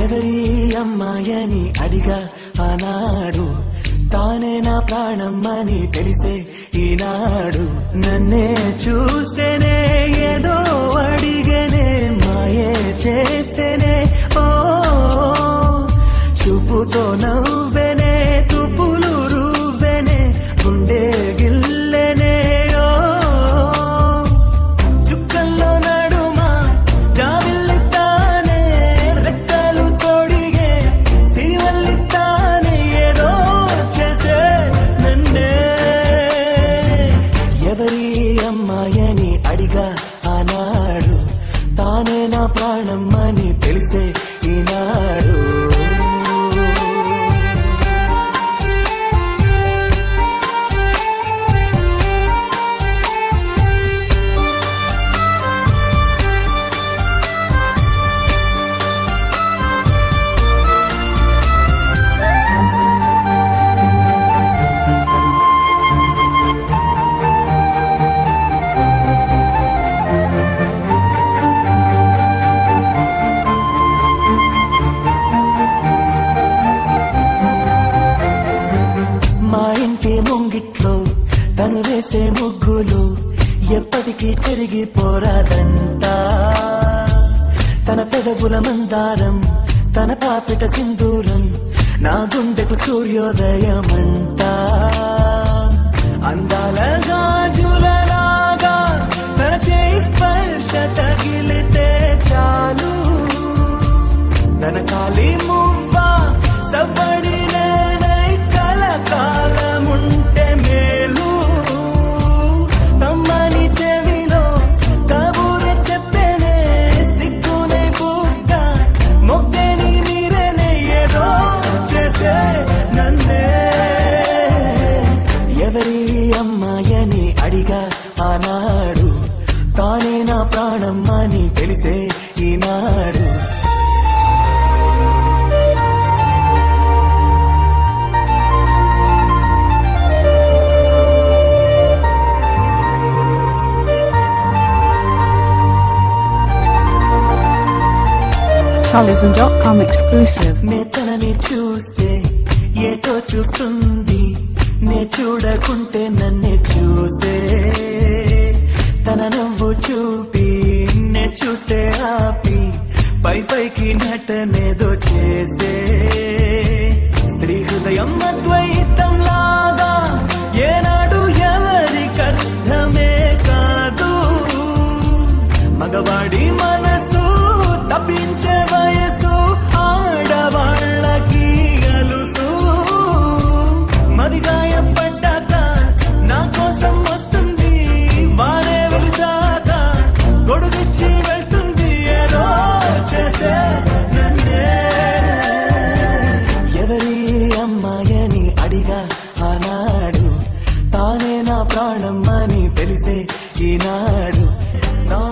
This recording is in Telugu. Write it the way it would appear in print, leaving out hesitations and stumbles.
ఎవరి అమ్మాయని అడిగా ఆనాడు, తానే నా ప్రాణమ్మని తెలిసే ఈనాడు. నన్నే చూసేనే ఏదో అడిగనే, మాయే చేసేనే ఓ చూపుతో నవ్వెనే, తుపులు రువ్వెనే, గుండె గిల్లెనే ఓ చుక్కల్లో నడుమా జావిల్లితానే, రెక్కలు తోడిగే సిరివల్లితానే, ఏదో చేసే నన్నే. ఎవరి అమ్మాయని అడిగా ఆనాడు, తానే నా ప్రాణమ్మని తెలిసే ఈనాడు. మా ఇంటి ముంగిట్లో తను వేసే ముగ్గులు ఎప్పటికీ చెరిగిపోరాదంతా. తన పెదవుల మందారం, తన పాపిట సింధూరం, నా గుండెకు సూర్యోదయమంతా. అందాల గాజులలాగా తన చేయి స్పర్శ తగిలితే చాలు, తన కాలి మువ్వ సవ్వడినే కాలముంటే మేలు. తమ్మని చెవిలో కబూరే చెప్పేనే, సిగ్గునే బుక్క మొగ్గని నీరేనే, ఏదో చేసే నన్నే. ఎవరి అమ్మాయని అడిగా ఆనాడు, తానే నా ప్రాణమ్మని తెలిసే ఈనాడు. Charlism.com exclusive. నే తనని చూస్తే ఏటో చూస్తుంది, నే చూడకుంటే నన్నే చూసే. తన నవ్వు చూపి నే చూస్తే ఆపి, పై పైకి నటనేదో చేసే. స్త్రీ హృదయం అద్వైతం లాగా ఏనాడు ఎవరికర్థమే కాదు. మగవాడి మనసు తప్పించే వయసు ఆడవాళ్ళకి అలుసు. మదిగాయపడ్డాక నా కోసం వస్తుంది, వారే వెలిసాక గొడుగిచ్చి వెళ్తుంది, ఏదో చేసే నన్నే. ఎవరి అమ్మాయని అడిగా ఆనాడు, తానే నా ప్రాణమ్మని తెలిసే ఈనాడు. నా